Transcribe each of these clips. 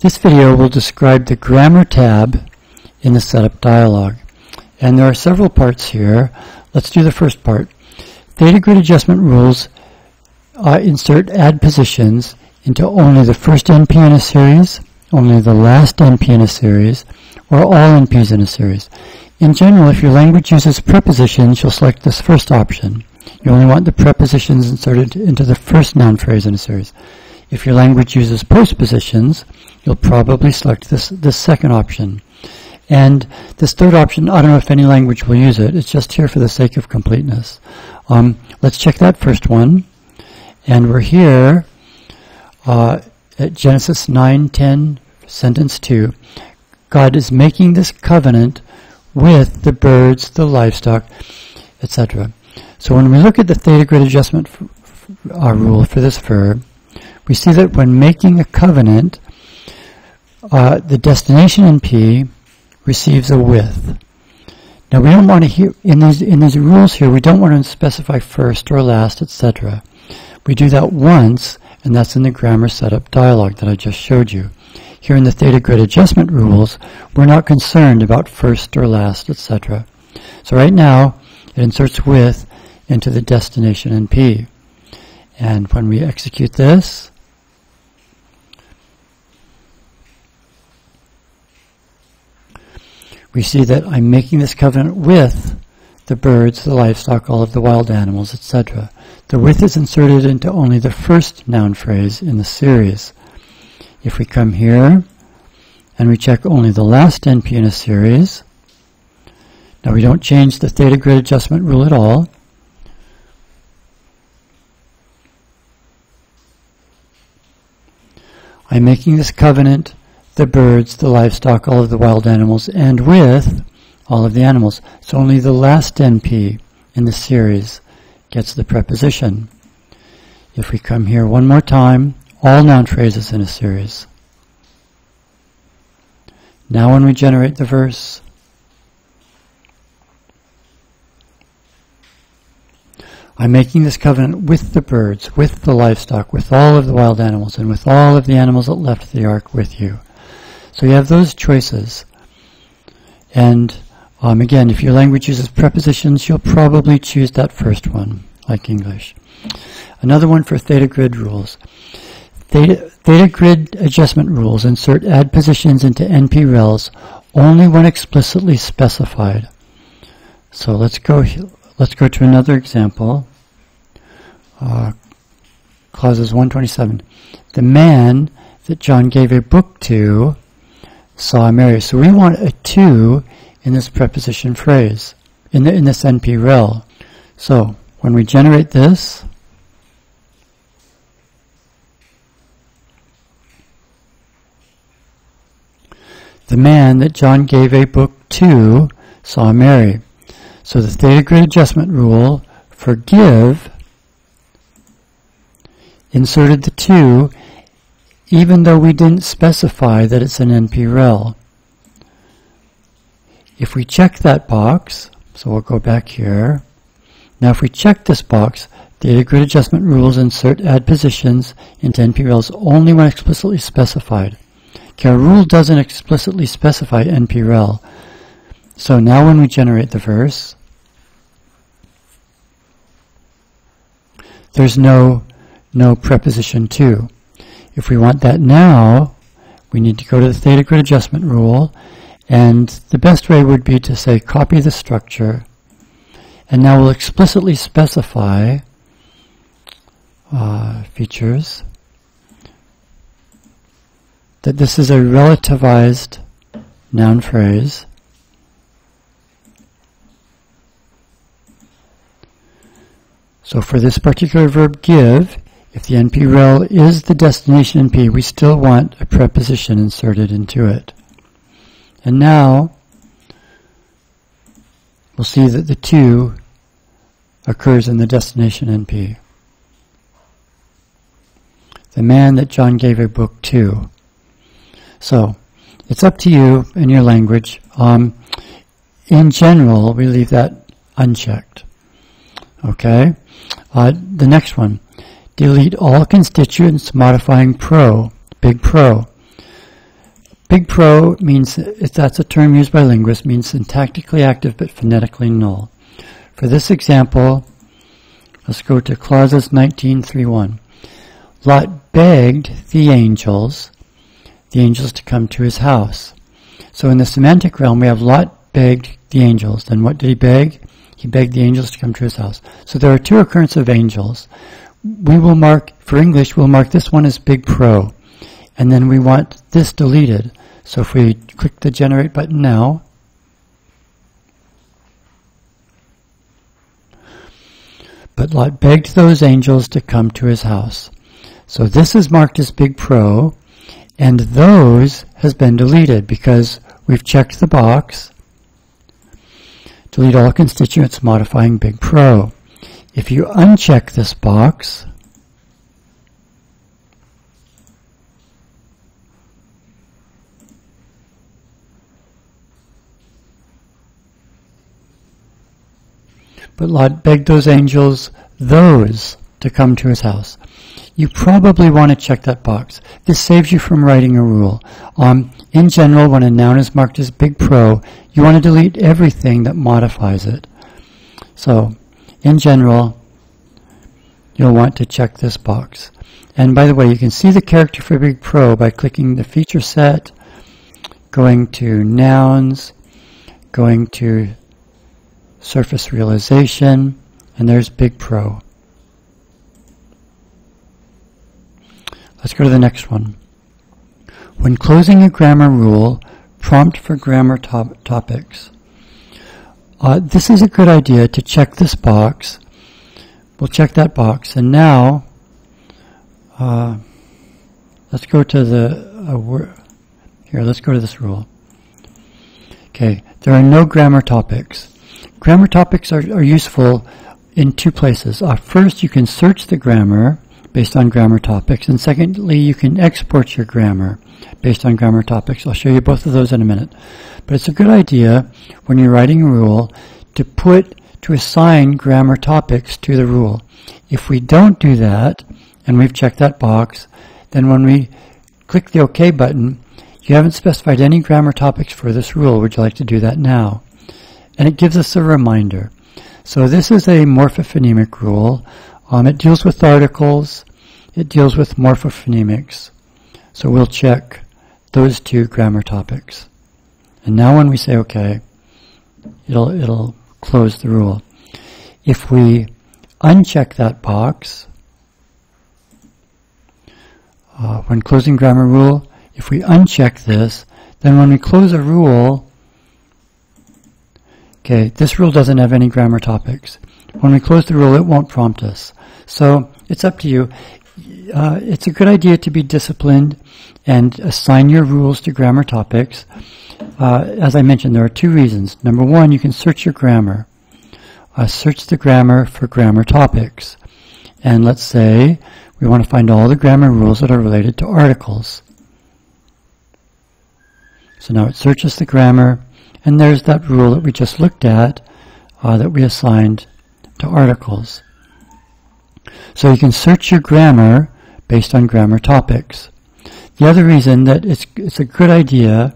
This video will describe the grammar tab in the setup dialog. And there are several parts here. Let's do the first part. Theta grid adjustment rules insert add positions into only the first NP in a series, only the last NP in a series, or all NPs in a series. In general, if your language uses prepositions, you'll select this first option. You only want the prepositions inserted into the first noun phrase in a series. If your language uses postpositions, you'll probably select this second option. And this third option, I don't know if any language will use it. It's just here for the sake of completeness. Let's check that first one. And we're here at Genesis 9:10, sentence 2. God is making this covenant with the birds, the livestock, etc. So when we look at the theta grid adjustment rule for this verb, we see that when making a covenant, the destination NP receives a with. Now we don't want to in these rules here, we don't want to specify first or last, etc. We do that once, and that's in the grammar setup dialog that I just showed you. Here in the theta grid adjustment rules, we're not concerned about first or last, etc. So right now, it inserts with into the destination NP. And when we execute this, we see that I'm making this covenant with the birds, the livestock, all of the wild animals, etc. The with is inserted into only the first noun phrase in the series. If we come here and we check only the last NP in a series, now we don't change the theta grid adjustment rule at all. I'm making this covenant the birds, the livestock, all of the wild animals, and with all of the animals. So only the last NP in the series gets the preposition. If we come here one more time, all noun phrases in a series. Now when we generate the verse, I'm making this covenant with the birds, with the livestock, with all of the wild animals, and with all of the animals that left the ark with you. So you have those choices. And again, if your language uses prepositions, you'll probably choose that first one, like English. Another one for theta grid rules. Theta grid adjustment rules insert add positions into NP rels only when explicitly specified. So let's go to another example. Clauses 127. The man that John gave a book to saw Mary. So we want a to in this preposition phrase, in this NP rel. So when we generate this, the man that John gave a book to saw Mary. So the theta grid adjustment rule for give inserted the to even though we didn't specify that it's an NP rel. If we check that box, so we'll go back here. Now if we check this box, theta grid adjustment rules insert add positions into NP rels only when explicitly specified. Okay, our rule doesn't explicitly specify NP rel. So now when we generate the verse, there's no preposition to. If we want that now, we need to go to the theta grid adjustment rule, and the best way would be to say copy the structure, and now we'll explicitly specify features that this is a relativized noun phrase. So for this particular verb give, if the NP rel is the destination NP, we still want a preposition inserted into it. And now we'll see that the to occurs in the destination NP. The man that John gave a book to. So it's up to you in your language. In general, we leave that unchecked. Okay? The next one. Delete all constituents modifying pro, big pro. Big Pro means, that's a term used by linguists, means syntactically active but phonetically null. For this example, let's go to clauses 19:3-1. Lot begged the angels to come to his house. So in the semantic realm, we have Lot begged the angels. Then what did he beg? He begged the angels to come to his house. So there are two occurrences of angels. We will mark, for English, we'll mark this one as Big Pro. And then we want this deleted. So if we click the generate button now, but Lot begged those angels to come to his house. So this is marked as Big Pro, and those has been deleted because we've checked the box, delete all constituents modifying Big Pro. If you uncheck this box, but Lot begged those angels, those, to come to his house. You probably want to check that box. This saves you from writing a rule. In general, when a noun is marked as Big Pro, you want to delete everything that modifies it. So, in general, you'll want to check this box. And by the way, you can see the character for Big Pro by clicking the feature set, going to nouns, going to surface realization, and there's Big Pro. Let's go to the next one. When closing a grammar rule, prompt for grammar topics. This is a good idea to check this box. We'll check that box, and now let's go to the here. Let's go to this rule. Okay, there are no grammar topics. Grammar topics are useful in two places. First, you can search the grammar based on grammar topics, and secondly, you can export your grammar based on grammar topics. I'll show you both of those in a minute. But it's a good idea when you're writing a rule to assign grammar topics to the rule. If we don't do that, and we've checked that box, then when we click the OK button, you haven't specified any grammar topics for this rule. Would you like to do that now? And it gives us a reminder. So this is a morphophonemic rule. It deals with articles. It deals with morphophonemics. So we'll check those two grammar topics. And now when we say OK, it'll close the rule. If we uncheck that box, when closing grammar rule, if we uncheck this, then when we close a rule, okay, this rule doesn't have any grammar topics. When we close the rule, it won't prompt us. So it's up to you. It's a good idea to be disciplined and assign your rules to grammar topics. As I mentioned, there are two reasons. Number one, you can search your grammar. Search the grammar for grammar topics. And let's say we want to find all the grammar rules that are related to articles. So now it searches the grammar, and there's that rule that we just looked at that we assigned to articles. So you can search your grammar based on grammar topics. The other reason that it's a good idea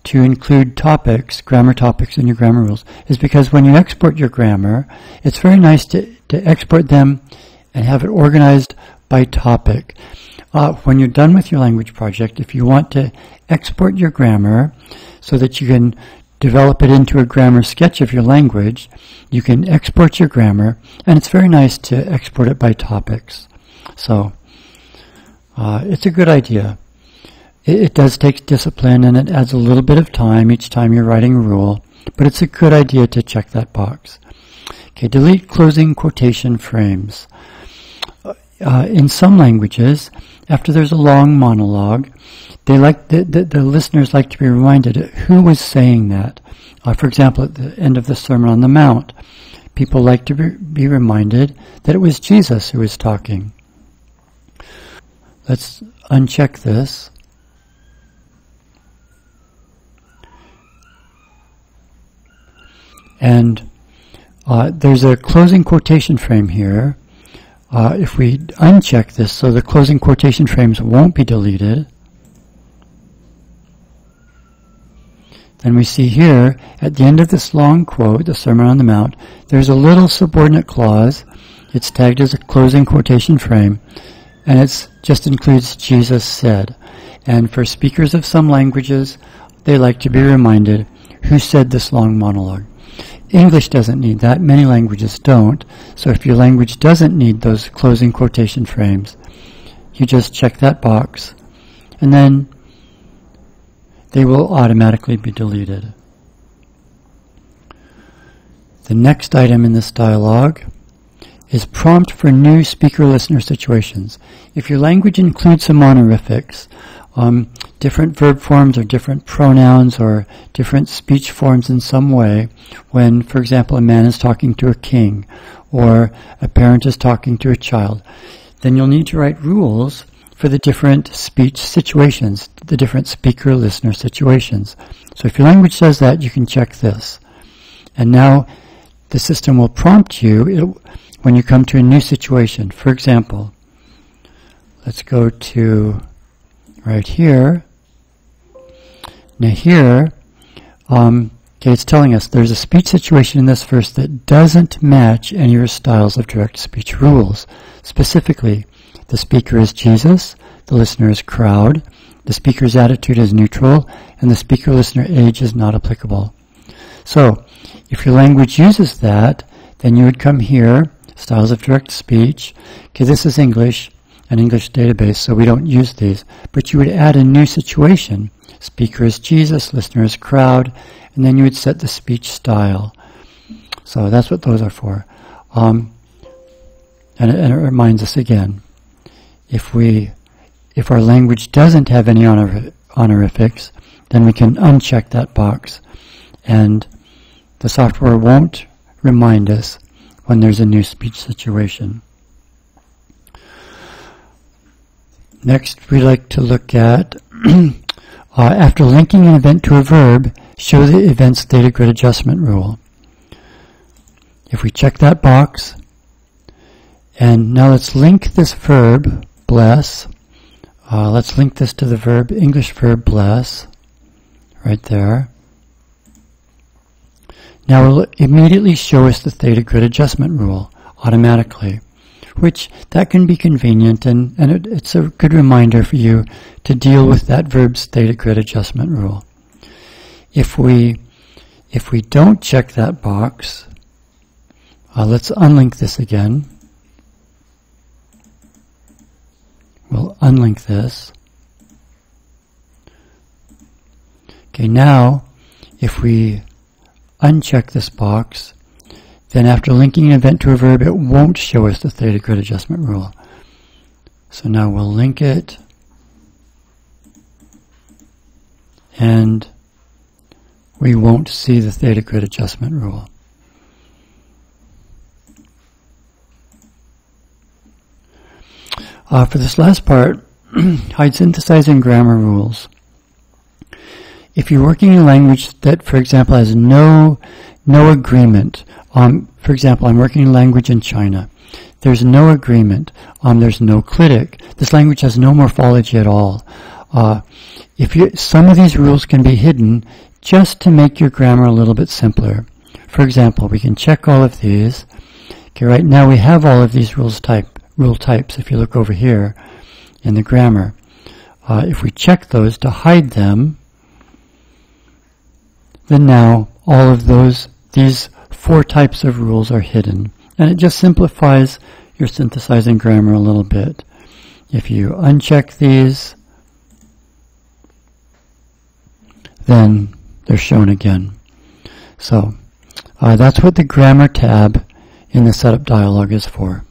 to include topics, grammar topics in your grammar rules, is because when you export your grammar, it's very nice to export them and have it organized by topic. When you're done with your language project, if you want to export your grammar so that you can develop it into a grammar sketch of your language, you can export your grammar, and it's very nice to export it by topics. So it's a good idea. It does take discipline, and it adds a little bit of time each time you're writing a rule, but it's a good idea to check that box. Okay, delete closing quotation frames. In some languages, after there's a long monologue, the listeners like to be reminded who was saying that. For example, at the end of the Sermon on the Mount, people like to be reminded that it was Jesus who was talking. Let's uncheck this. And there's a closing quotation frame here. If we uncheck this so the closing quotation frames won't be deleted, then we see here, at the end of this long quote, the Sermon on the Mount, there's a little subordinate clause. It's tagged as a closing quotation frame, and it just includes Jesus said. And for speakers of some languages, they like to be reminded who said this long monologue. English doesn't need that. Many languages don't. So if your language doesn't need those closing quotation frames, you just check that box, and then they will automatically be deleted. The next item in this dialogue is prompt for new speaker-listener situations. If your language includes some honorifics, different verb forms or different pronouns or different speech forms in some way, when, for example, a man is talking to a king or a parent is talking to a child, then you'll need to write rules for the different speech situations, the different speaker-listener situations. So if your language says that, you can check this. And now the system will prompt you when you come to a new situation. For example, let's go to right here. Now here, it's telling us there's a speech situation in this verse that doesn't match any of your styles of direct speech rules. Specifically, the speaker is Jesus, the listener is crowd, the speaker's attitude is neutral, and the speaker-listener age is not applicable. So, if your language uses that, then you would come here, styles of direct speech. Okay, this is English, an English database, so we don't use these. But you would add a new situation. Speaker is Jesus, listener is crowd, and then you would set the speech style. So that's what those are for. And it reminds us again, if our language doesn't have any honorifics, then we can uncheck that box, and the software won't remind us when there's a new speech situation. Next, we like to look at, after linking an event to a verb, show the event's data grid adjustment rule. If we check that box, and now let's link this verb, bless. Let's link this to the verb, English verb bless, right there. Now it will immediately show us the theta grid adjustment rule automatically, which that can be convenient, and it's a good reminder for you to deal with that verb's theta grid adjustment rule. If we don't check that box, let's unlink this again. We'll unlink this. Okay, now if we uncheck this box, then after linking an event to a verb, it won't show us the theta grid adjustment rule. So now we'll link it, and we won't see the theta grid adjustment rule. For this last part, hide synthesizing grammar rules. If you're working in a language that, for example, has no agreement, for example, I'm working in a language in China. There's no agreement. There's no clitic. This language has no morphology at all. Some of these rules can be hidden just to make your grammar a little bit simpler. For example, we can check all of these. Okay, right now we have all of these rule types. If you look over here in the grammar, if we check those to hide them, then now all of these 4 types of rules are hidden, and it just simplifies your synthesizing grammar a little bit. If you uncheck these, then they're shown again. So that's what the grammar tab in the setup dialog is for.